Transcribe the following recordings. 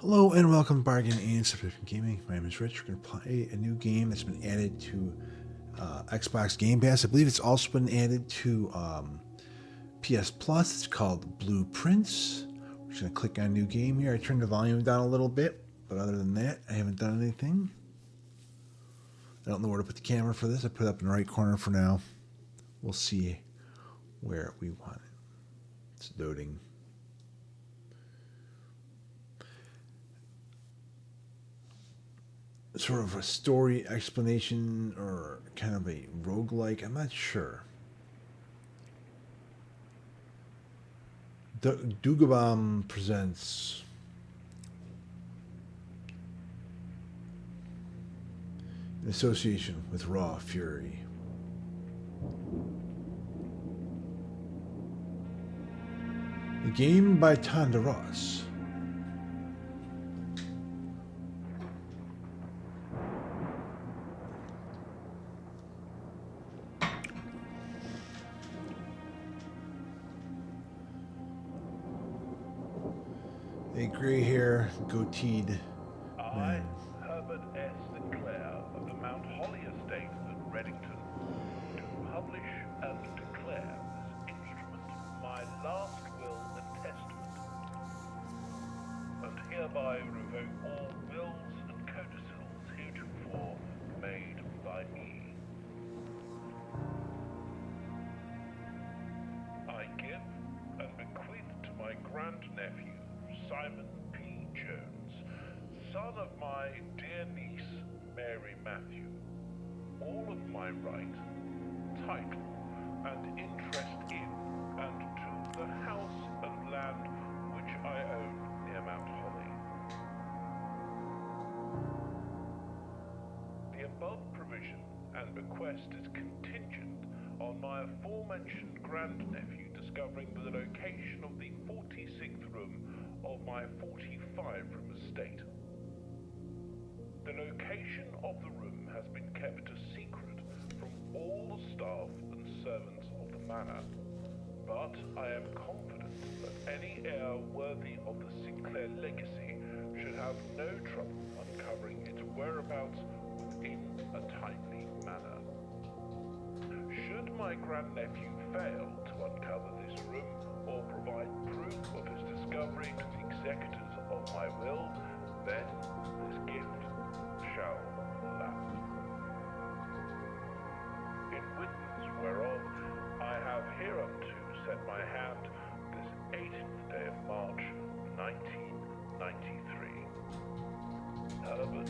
Hello and welcome to Bargain and Subscription Gaming. My name is Rich. We're going to play a new game that's been added to Xbox Gamepass. I believe it's also been added to PS Plus. It's called Blueprints. We're just going to click on New Game here. I turned the volume down a little bit, but other than that, I haven't done anything. I don't know where to put the camera for this. I put it up in the right corner for now. We'll see where we want it. It's loading. Sort of a story explanation or kind of a roguelike. I'm not sure. Dugabam presents in association with Raw Fury. The game by Tonda Ross. A gray hair, goateed I, man. Herbert S. Sinclair of the Mount Holly Estate at Reddington, do publish and declare this instrument my last will and testament, and hereby revoke all wills and codicils heretofore made by me. I give and bequeath to my grandnephew, Simon P. Jones, son of my dear niece, Mary Matthew, all of my right, title, and interest in and to the house and land which I own near Mount Holly. The above provision and bequest is contingent on my aforementioned grandnephew discovering the location of the 46th room of my 45-room estate. The location of the room has been kept a secret from all the staff and servants of the manor, but I am confident that any heir worthy of the Sinclair legacy should have no trouble uncovering its whereabouts within a timely manner. Should my grandnephew fail to uncover this room or provide proof of his discovery to the executors of my will, then this gift shall lapse. In witness whereof I have hereunto set my hand this 18th day of March, 1993. Herbert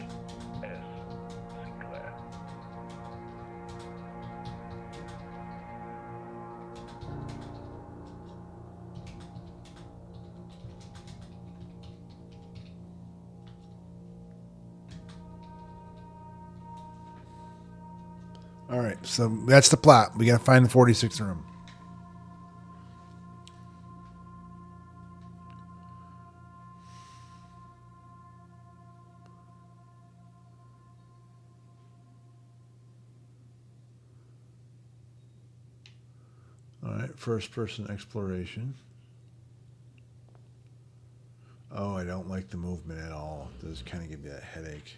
S. Sinclair. All right, so that's the plot. We got to find the 46th room. All right, first person exploration. Oh, I don't like the movement at all. It does kind of give me that headache.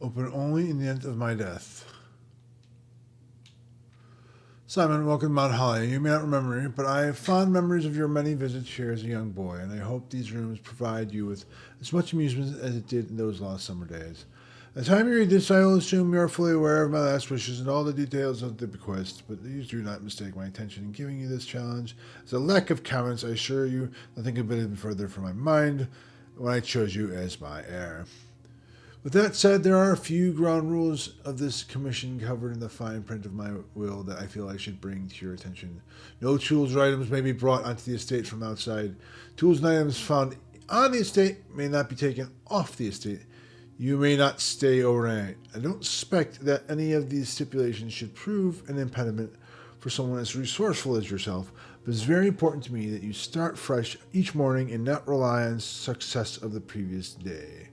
Open only in the event of my death. Simon, welcome to Mount Holly. You may not remember me, but I have fond memories of your many visits here as a young boy, and I hope these rooms provide you with as much amusement as it did in those lost summer days. By the time you read this, I will assume you are fully aware of my last wishes and all the details of the bequest, but please do not mistake my intention in giving you this challenge. As a lack of comments, I assure you nothing could have been further from my mind when I chose you as my heir. With that said, there are a few ground rules of this commission covered in the fine print of my will that I feel I should bring to your attention. No tools or items may be brought onto the estate from outside. Tools and items found on the estate may not be taken off the estate. You may not stay overnight. I don't suspect that any of these stipulations should prove an impediment for someone as resourceful as yourself, but it's very important to me that you start fresh each morning and not rely on success of the previous day.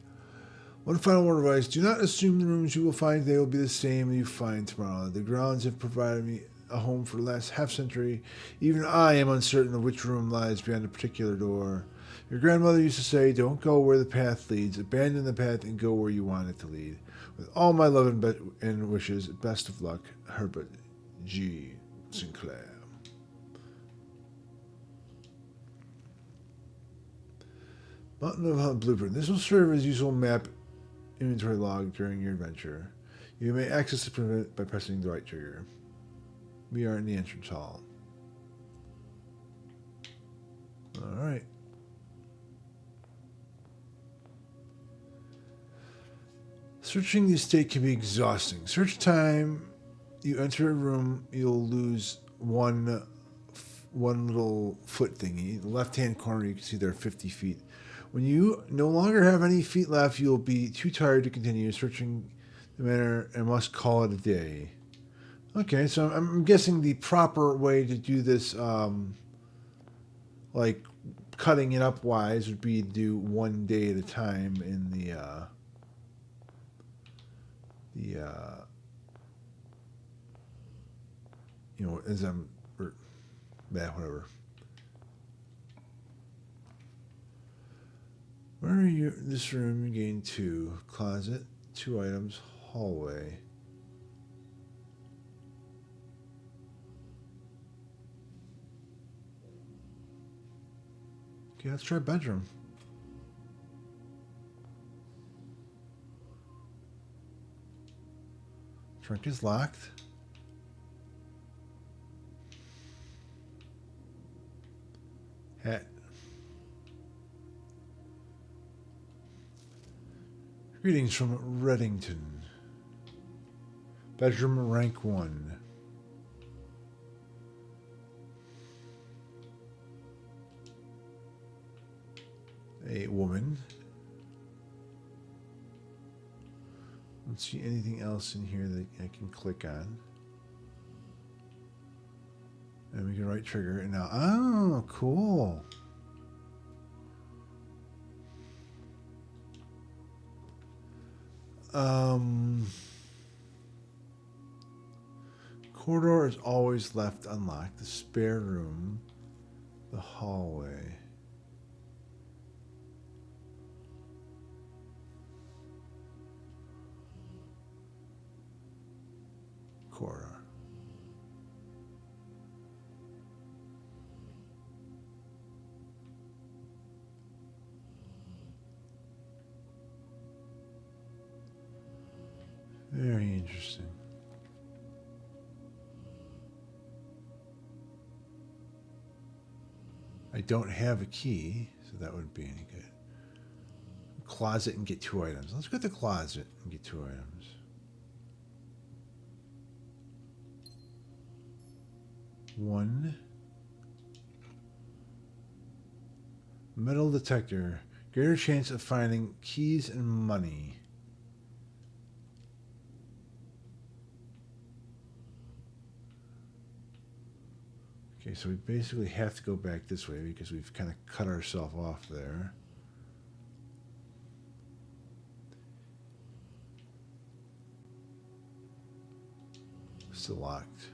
One final word of advice, do not assume the rooms you will find today will be the same you find tomorrow. The grounds have provided me a home for the last half century, even I am uncertain of which room lies beyond a particular door. Your grandmother used to say, don't go where the path leads, abandon the path and go where you want it to lead. With all my love and wishes, best of luck, Herbert G. Sinclair. Mountain of Hunt Blueprint. This will serve as useful map inventory log during your adventure. You may access the print by pressing the right trigger. We are in the entrance hall. Alright. Searching the estate can be exhausting. Search time, you enter a room, you'll lose one little foot thingy. The left-hand corner, you can see there are 50 feet. When you no longer have any feet left, you'll be too tired to continue searching the manor and must call it a day. Okay, so I'm guessing the proper way to do this, like cutting it up wise, would be to do one day at a time in the you know, as I'm, or, yeah, whatever. Where are you? This room, you gain 2. Closet, 2 items, hallway. Okay, let's try bedroom. Trunk is locked. Hat. Greetings from Reddington. Bedroom rank 1. A woman. Don't see anything else in here that I can click on. And we can right trigger it now. Oh, cool. Corridor is always left unlocked. The spare room. The hallway. Corridor. Very interesting. I don't have a key, so that wouldn't be any good. Closet and get 2 items. Let's go to the closet and get 2 items. One. Metal detector. Greater chance of finding keys and money. Okay, so we basically have to go back this way because we've kind of cut ourselves off there. Still locked.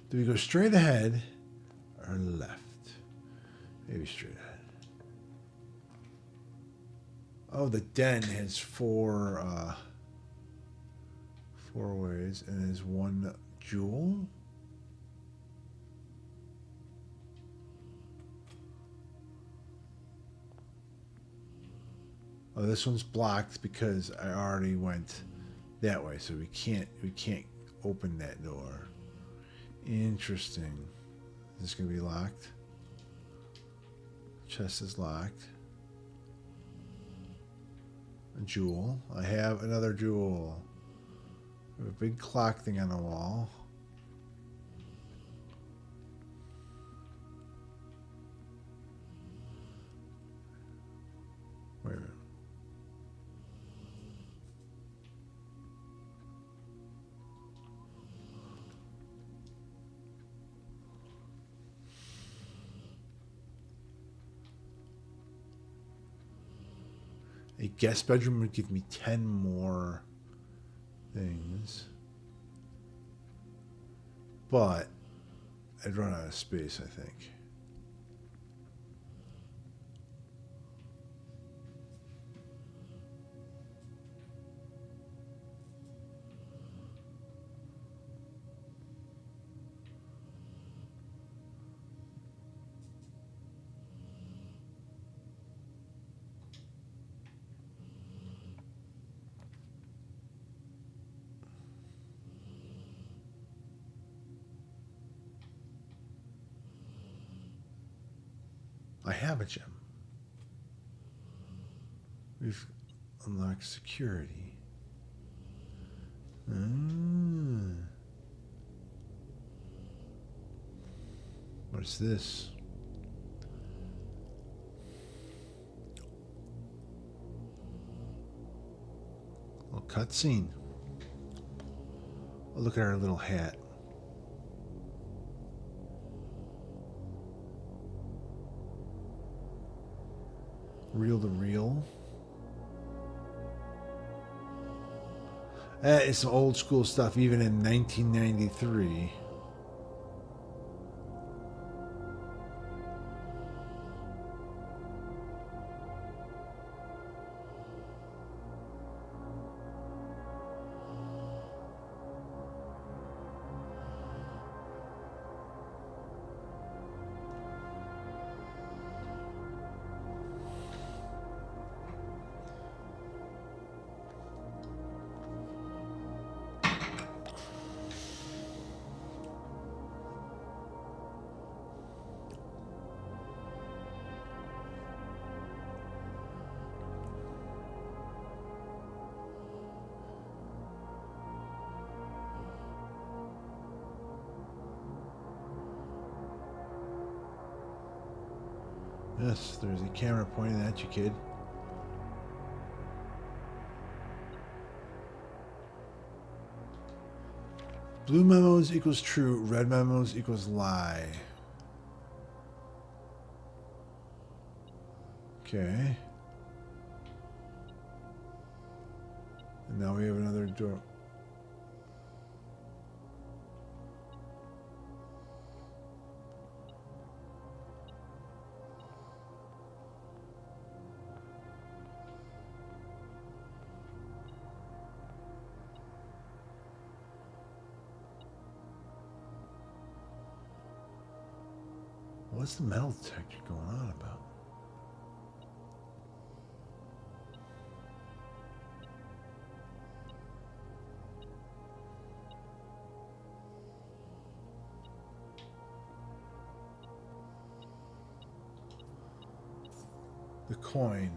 Do we go straight ahead or left? Maybe straight ahead. Oh, the den has 4 ways and there's 1 jewel. Oh, this one's blocked because I already went that way, so we can't open that door. Interesting. Is this gonna be locked? Chest is locked. A jewel. I have another jewel. We have a big clock thing on the wall. Wait a minute. A guest bedroom would give me 10 more things. but I'd run out of space, I think. I have a gem. We've unlocked security. What's this? A little cutscene. Oh, look at our little hat. Reel to reel. It's some old school stuff, even in 1993. Yes, there's a camera pointing at you, kid. Blue memos equals true, red memos equals lie. Okay. And now we have another door. What's the metal detector going on about? The coin.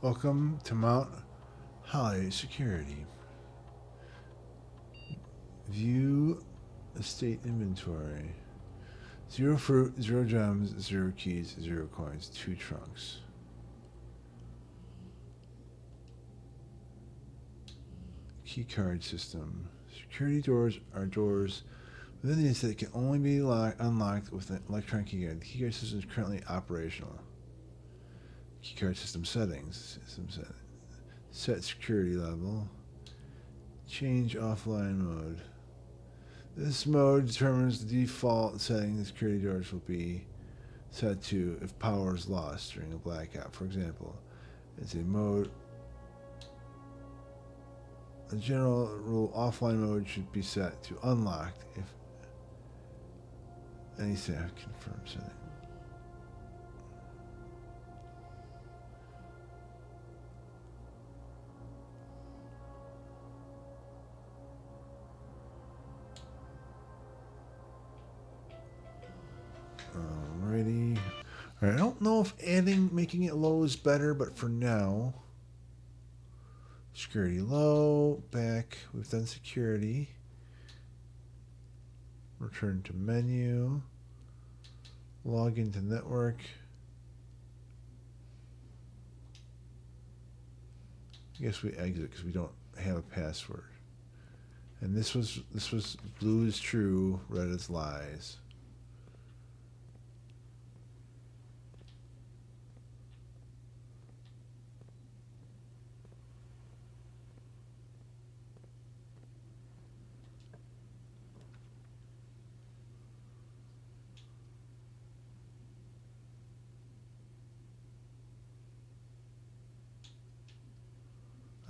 Welcome to Mount Holly Security. View estate inventory. 0 fruit, 0 gems, 0 keys, 0 coins, 2 trunks. Key card system. Security doors are doors within the estate that can only be unlocked with an electronic keycard. The keycard system is currently operational. Keycard system settings. Set security level. Change offline mode. This mode determines the default setting the security doors will be set to if power is lost during a blackout. For example, it's a mode. A general rule: offline mode should be set to unlocked if any staff confirm setting. Alrighty. Alright, I don't know if making it low is better, but for now, security low, back, we've done security. Return to menu, log into network. I guess we exit because we don't have a password. And this was blue is true, red is lies.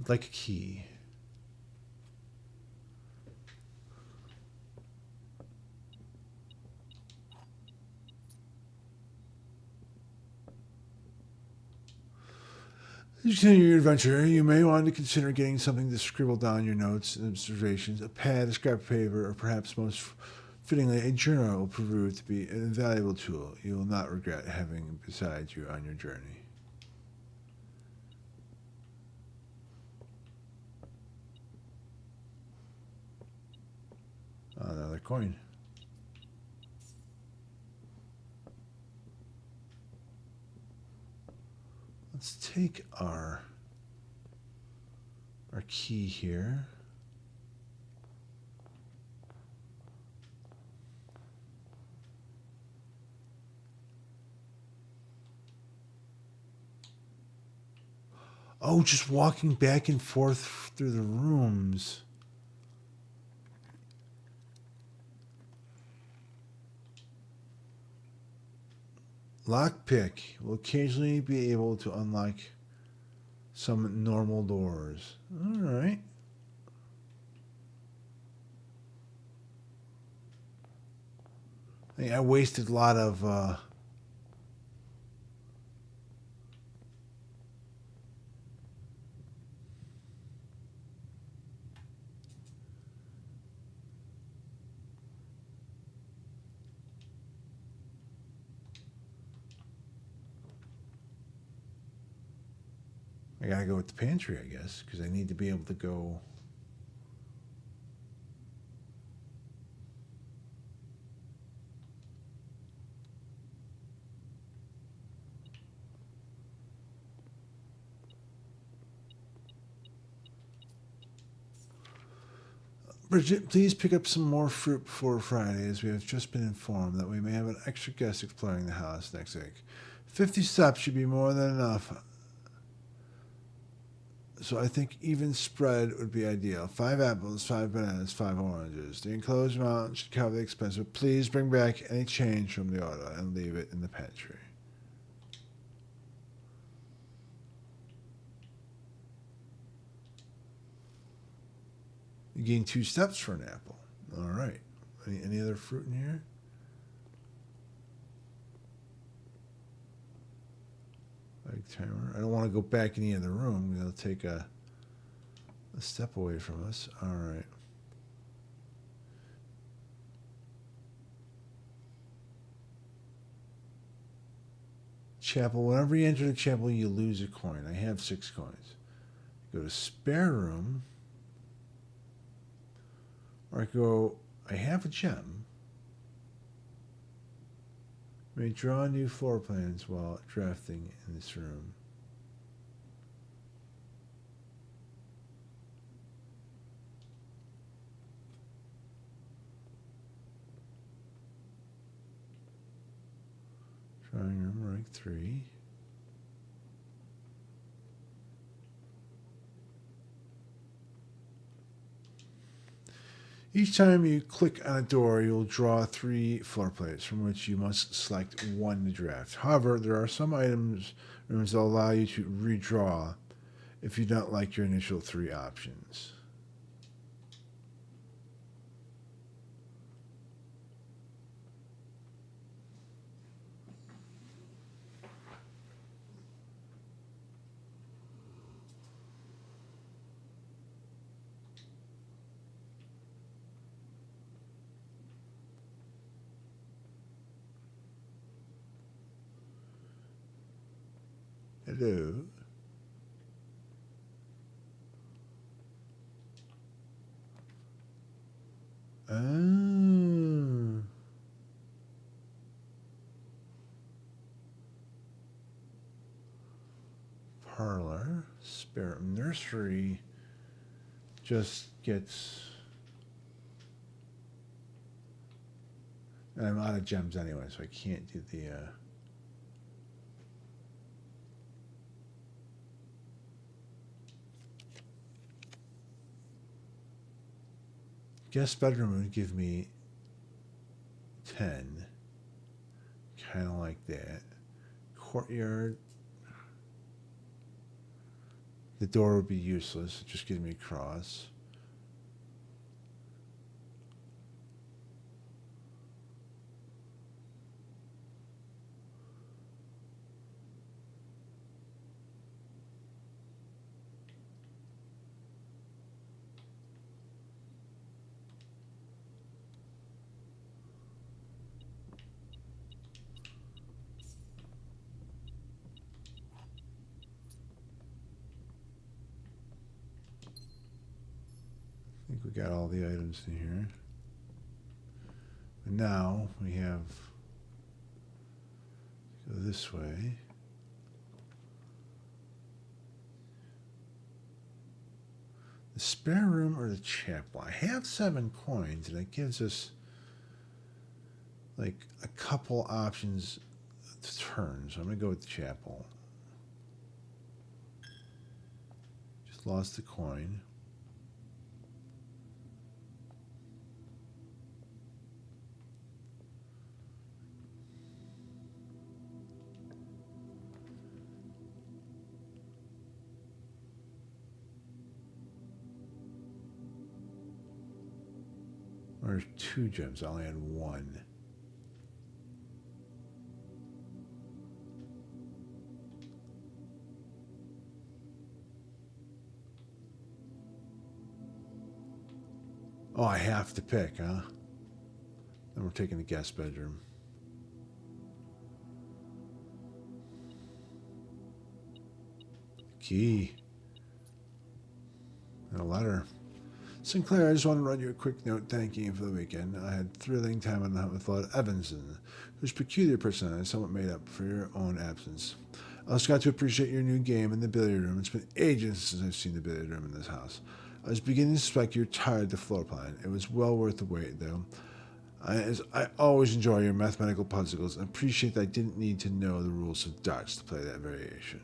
like a key. As you continue your adventure, you may want to consider getting something to scribble down your notes and observations. A pad, a scrap of paper, or perhaps most fittingly, a journal will prove to be an invaluable tool you will not regret having beside you on your journey. Another coin. Let's take our key here. Oh, just walking back and forth through the rooms. Lockpick will occasionally be able to unlock some normal doors. All right. I wasted a lot of I gotta go with the pantry, I guess, because I need to be able to go. Bridget, please pick up some more fruit before Friday, as we have just been informed that we may have an extra guest exploring the house next week. 50 steps should be more than enough, so I think even spread would be ideal. 5 apples, 5 bananas, 5 oranges. The enclosed amount should cover the expense, but please bring back any change from the order and leave it in the pantry. You gain 2 steps for an apple. All right. Any other fruit in here? Like timer. I don't want to go back in the other room. They'll take a step away from us. All right. Chapel. Whenever you enter the chapel, you lose a coin. I have 6 coins. Go to spare room. Or I have a gem. May draw new floor plans while drafting in this room. Drawing room, rank 3. Each time you click on a door, you'll draw 3 floor plates from which you must select one to draft. However, there are some rooms that allow you to redraw if you don't like your initial 3 options. Hello. Oh. Parlor. Spare nursery just gets... I'm out of gems anyway, so I can't do the... Guest bedroom would give me 10. Kind of like that. Courtyard. The door would be useless, just getting me across. I think we got all the items in here. And now we have go this way. The spare room or the chapel? I have 7 coins, and it gives us like a couple options to turn. So I'm gonna go with the chapel. Just lost the coin. There's 2 gems. I only had 1. Oh, I have to pick, huh? Then we're taking the guest bedroom. Key. And a letter. Sinclair, I just want to run you a quick note thanking you for the weekend. I had a thrilling time on the hunt with Lord Evanson, whose peculiar personality somewhat made up for your own absence. I also got to appreciate your new game in the billiard room. It's been ages since I've seen the billiard room in this house. I was beginning to suspect you're tired of the floor plan. It was well worth the wait, though. I always enjoy your mathematical puzzles and appreciate that I didn't need to know the rules of darts to play that variation.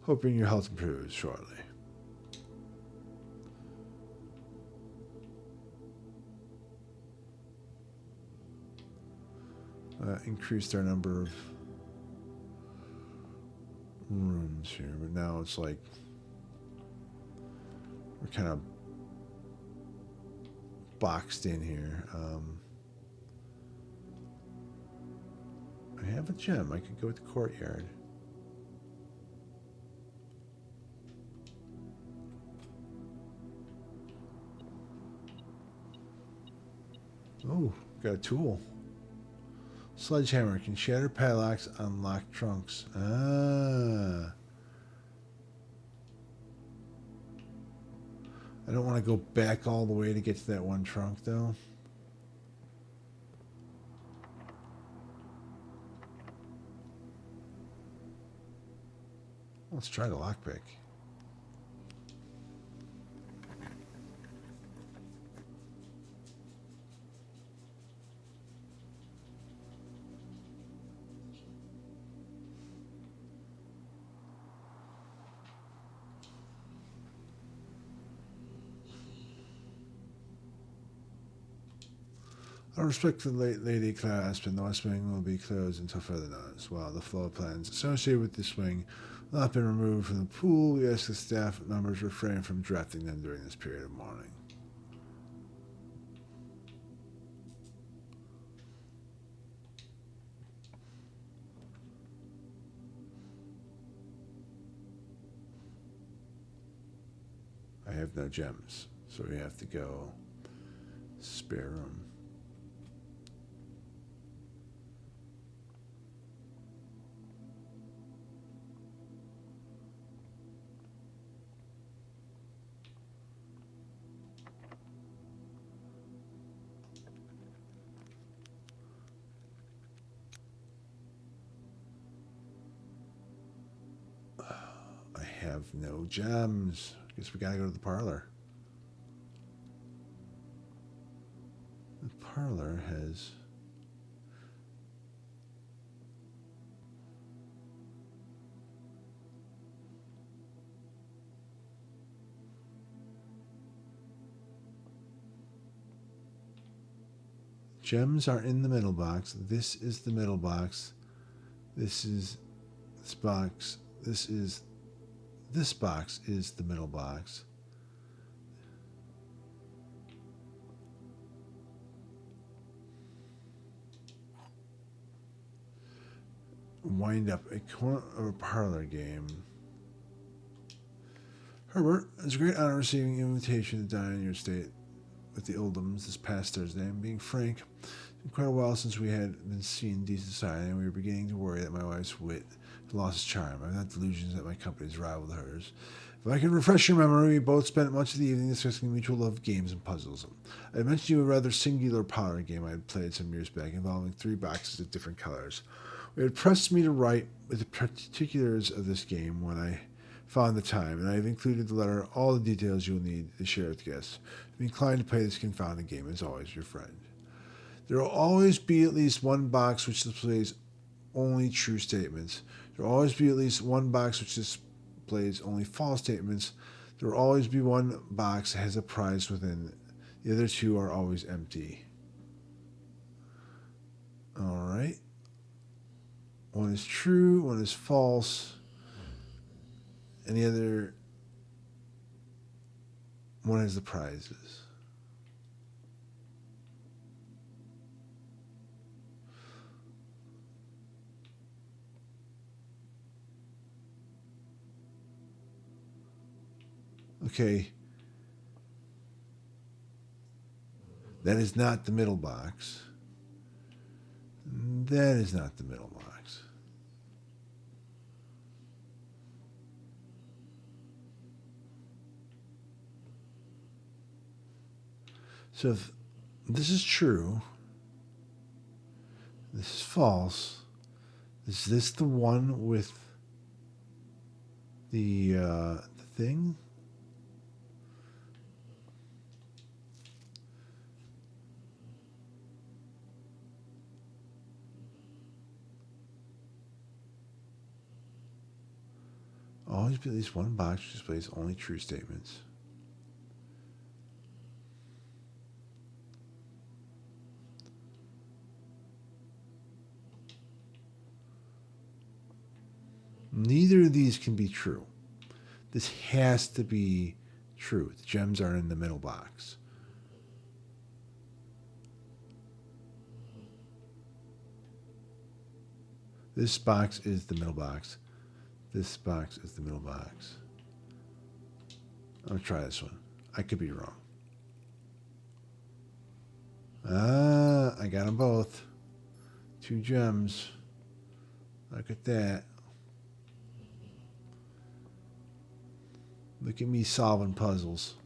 Hoping your health improves shortly. Increased our number of rooms here, but now it's like we're kind of boxed in here. I have a gem. I could go with the courtyard. Oh, got a tool. Sledgehammer can shatter padlocks on locked trunks. Ah. I don't want to go back all the way to get to that one trunk, though. Let's try the lockpick. Out of respect for the late Lady Clasp, and the West Wing will be closed until further notice. While the floor plans associated with this wing have not been removed from the pool, we ask the staff members refrain from drafting them during this period of mourning. I have no gems, so we have to go spare room. I have no gems. Guess we gotta go to the parlor. The parlor has gems are in the middle box. This is the middle box. This is this box. This is this box is the middle box. Wind up a corner of a parlor game. Herbert, it's a great honor receiving an invitation to dine in your estate with the Oldhams this past Thursday. And being frank, it's been quite a while since we had been seen decent society, and we were beginning to worry that my wife's wit had lost its charm. I've not delusions that my company's rivaled hers. If I can refresh your memory, we both spent much of the evening discussing the mutual love of games and puzzles. I mentioned to you a rather singular parlor game I had played some years back involving 3 boxes of different colors. It had pressed me to write with the particulars of this game when I found the time, and I have included the letter all the details you will need to share with guests. Be inclined to play this confounded game. As always, your friend. There will always be at least one box which displays only true statements. There will always be at least one box which displays only false statements. There will always be one box that has a prize within. The other 2 are always empty. All right. One is true, one is false, and the other one is the prizes. Okay. That is not the middle box. That is not the middle box. So if this is true, this is false. Is this the one with the thing? Always be at least one box which displays only true statements. Neither of these can be true. This has to be true. The gems are in the middle box. This box is the middle box. This box is the middle box. I'm going to try this one. I could be wrong. I got them both. 2 gems. Look at that. Look at me solving puzzles.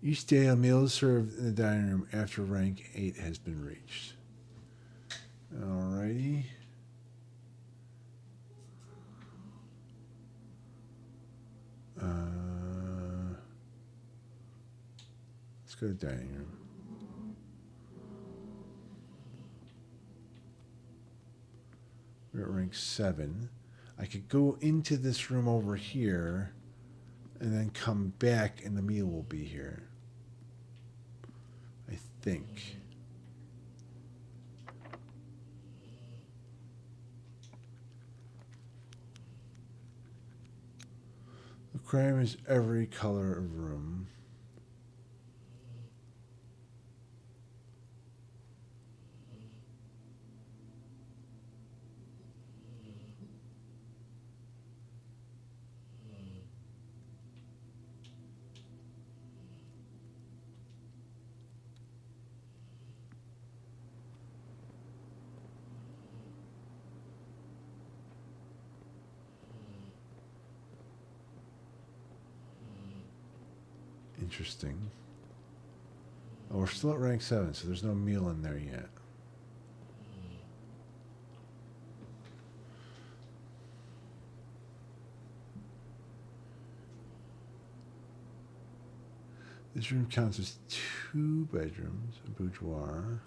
Each day a meal is served in the dining room after rank 8 has been reached. Alrighty. Let's go to dining room. We're at rank 7. I could go into this room over here and then come back and the meal will be here. I think. The crime is every color of room. Interesting. Oh, we're still at rank 7, so there's no meal in there yet. This room counts as 2 bedrooms, a boudoir.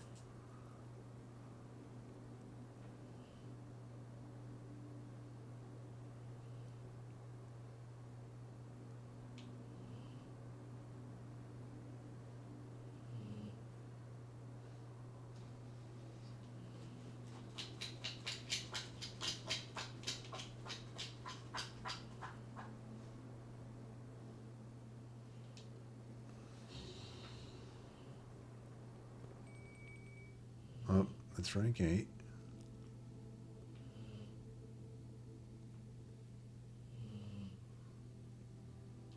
Prince, rank 8.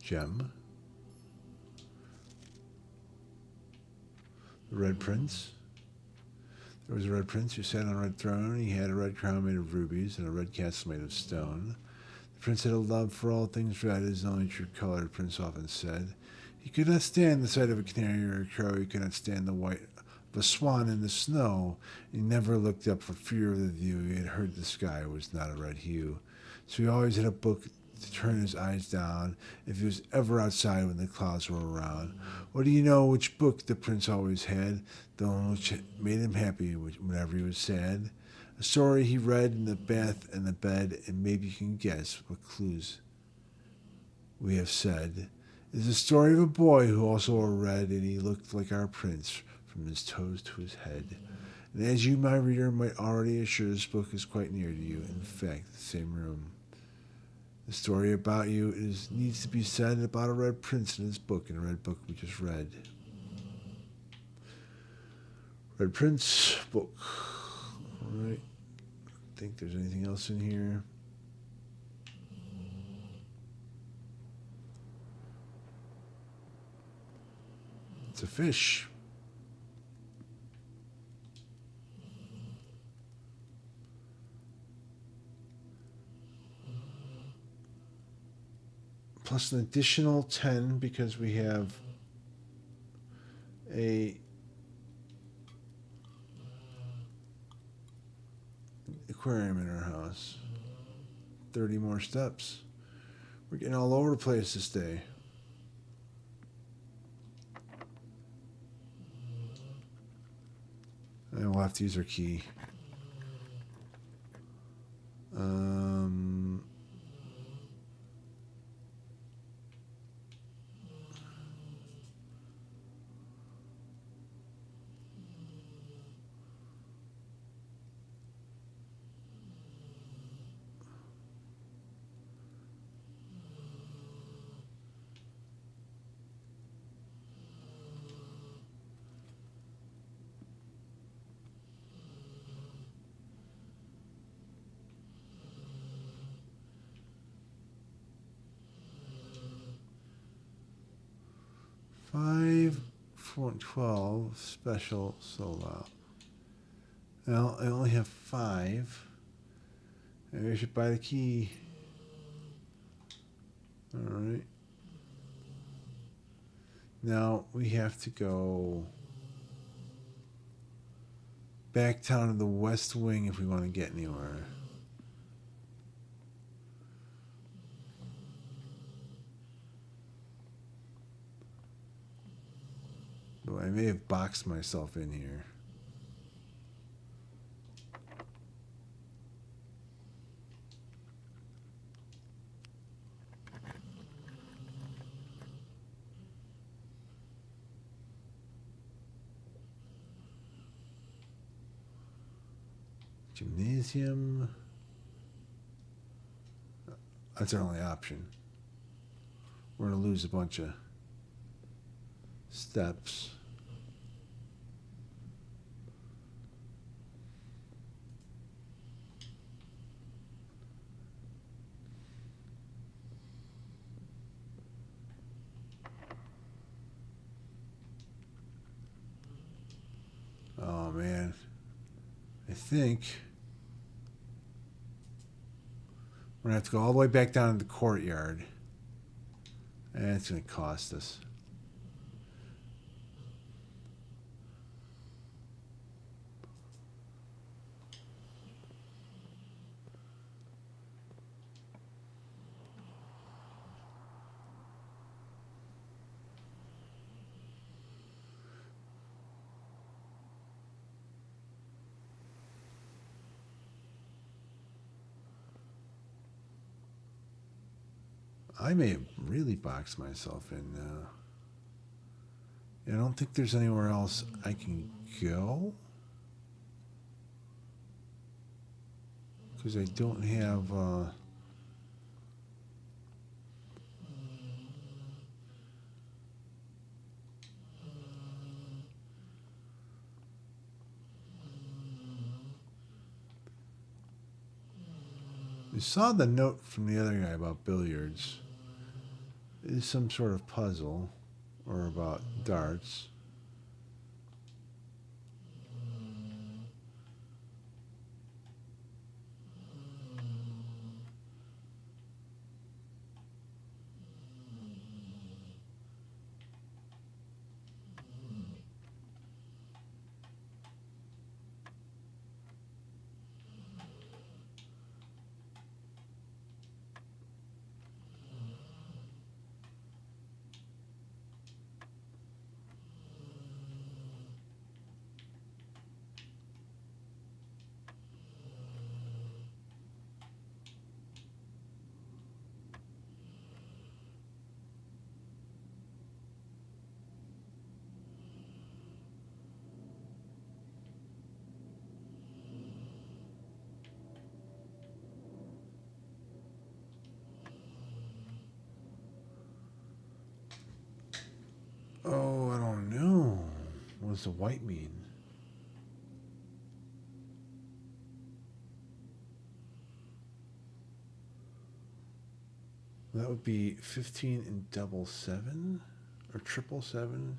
Gem. The Red Prince. There was a red prince who sat on a red throne. He had a red crown made of rubies and a red castle made of stone. The prince had a love for all things red, as the only true color, the prince often said. He could not stand the sight of a canary or a crow. He could not stand the white of a swan in the snow. He never looked up for fear of the view. He had heard the sky was not a red hue. So he always had a book to turn his eyes down if he was ever outside when the clouds were around. What do you know which book the prince always had? The one which made him happy whenever he was sad. A story he read in the bath and the bed, and maybe you can guess what clues we have said. It is the story of a boy who also wore red, and he looked like our prince from his toes to his head. And as you, my reader, might already assure, this book is quite near to you. In fact, the same room. The story about you needs to be said about a red prince in his book, in a red book we just read. Red Prince book. Alright. Think there's anything else in here. It's a fish. Plus an additional 10 because we have a aquarium in our house. 30 more steps. We're getting all over the place this day. And we'll have to use our key. Five, 4, 12 special solo. Well, I only have 5. Maybe I should buy the key. Alright. Now we have to go back down to the west wing if we want to get anywhere. Though I may have boxed myself in here. Gymnasium. That's our only option. We're going to lose a bunch of steps. Oh man, I think we're going to have to go all the way back down to the courtyard. And it's going to cost us. I may have really boxed myself in now. I don't think there's anywhere else I can go. Because I don't have... We saw the note from the other guy about billiards. It is some sort of puzzle or about darts. Oh, I don't know. What does the white mean? That would be 15 and double seven or triple seven.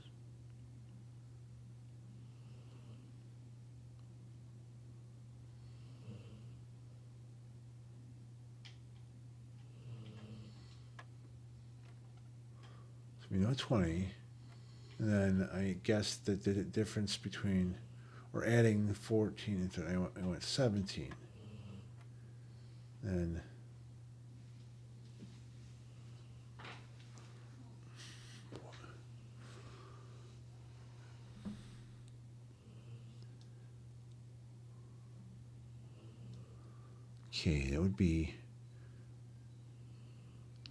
So we know 20. And then I guess that the difference between, or adding 14 into it, I went 17. Then okay, that would be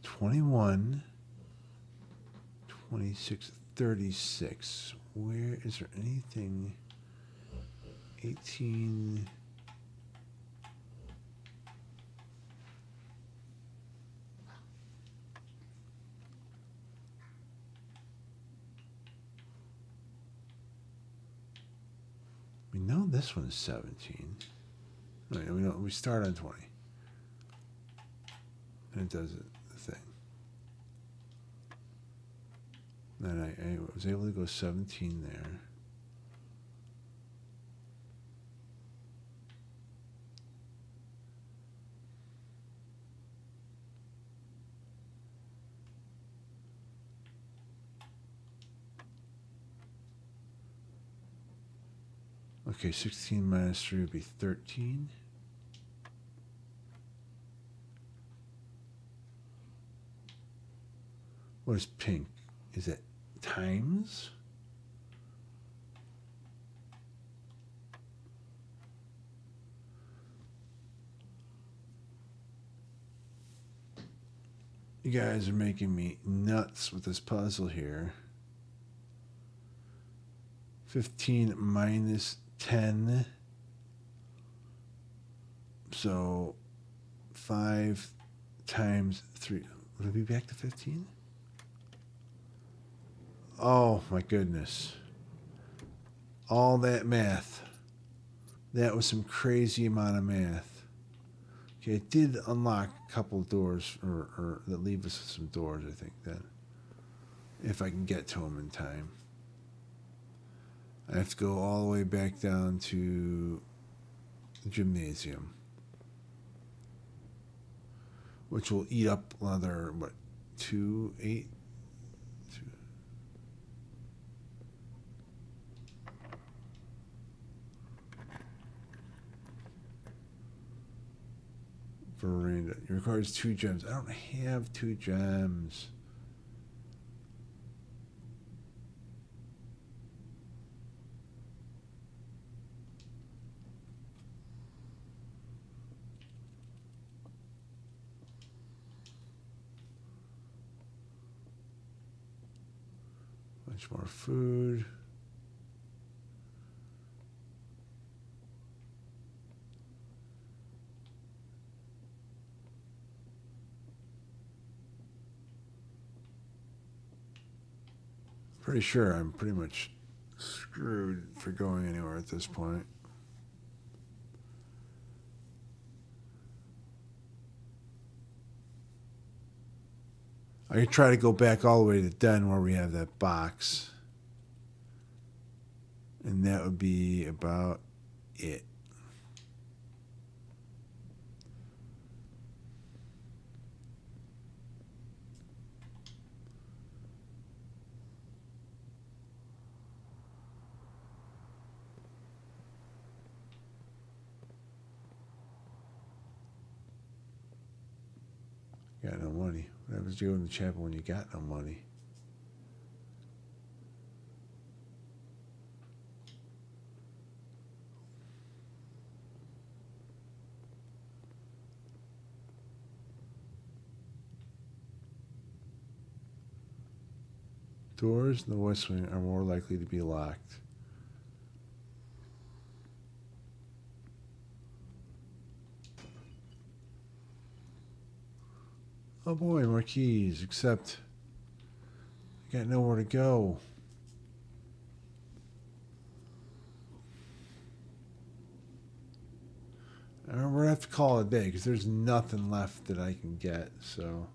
21, 26, 36. Where is there anything? 18. We know this one is 17. Right, we start on 20. And it does the thing. Then I was able to go 17 there. Okay, 16 minus 3 would be 13. What is pink? Is it times? You guys are making me nuts with this puzzle here. 15 minus 10. So 5 times 3. Would it be back to 15? Oh my goodness. All that math. That was some crazy amount of math. Okay, it did unlock a couple of doors, or that leave us with some doors, I think, then. If I can get to them in time. I have to go all the way back down to the gymnasium. Which will eat up another, 2, 8? Veranda. It requires 2 gems. I don't have 2 gems. Much more food. Pretty sure I'm pretty much screwed for going anywhere at this point. I could try to go back all the way to the den where we have that box. And that would be about it. Got no money. What happens to go in the chapel when you got no money? Doors in the west wing are more likely to be locked. Oh boy, more keys, except I got nowhere to go. We're going to have to call it a day because there's nothing left that I can get, so...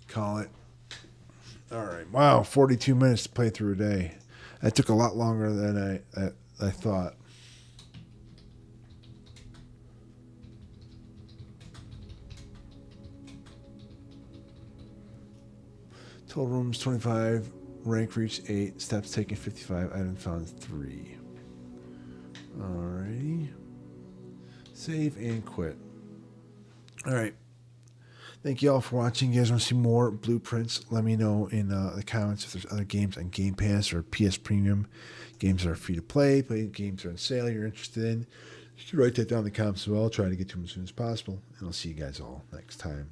Call it. All right. Wow, 42 minutes to play through a day. That took a lot longer than I thought. Total rooms 25. Rank reached 8. Steps taken 55. Item found 3. Alrighty. Save and quit. All right. Thank you all for watching. You guys want to see more blueprints? Let me know in the comments if there's other games on Game Pass or PS Premium. Games that are free to play games that are on sale you're interested in. You can write that down in the comments as well. I'll try to get to them as soon as possible. And I'll see you guys all next time.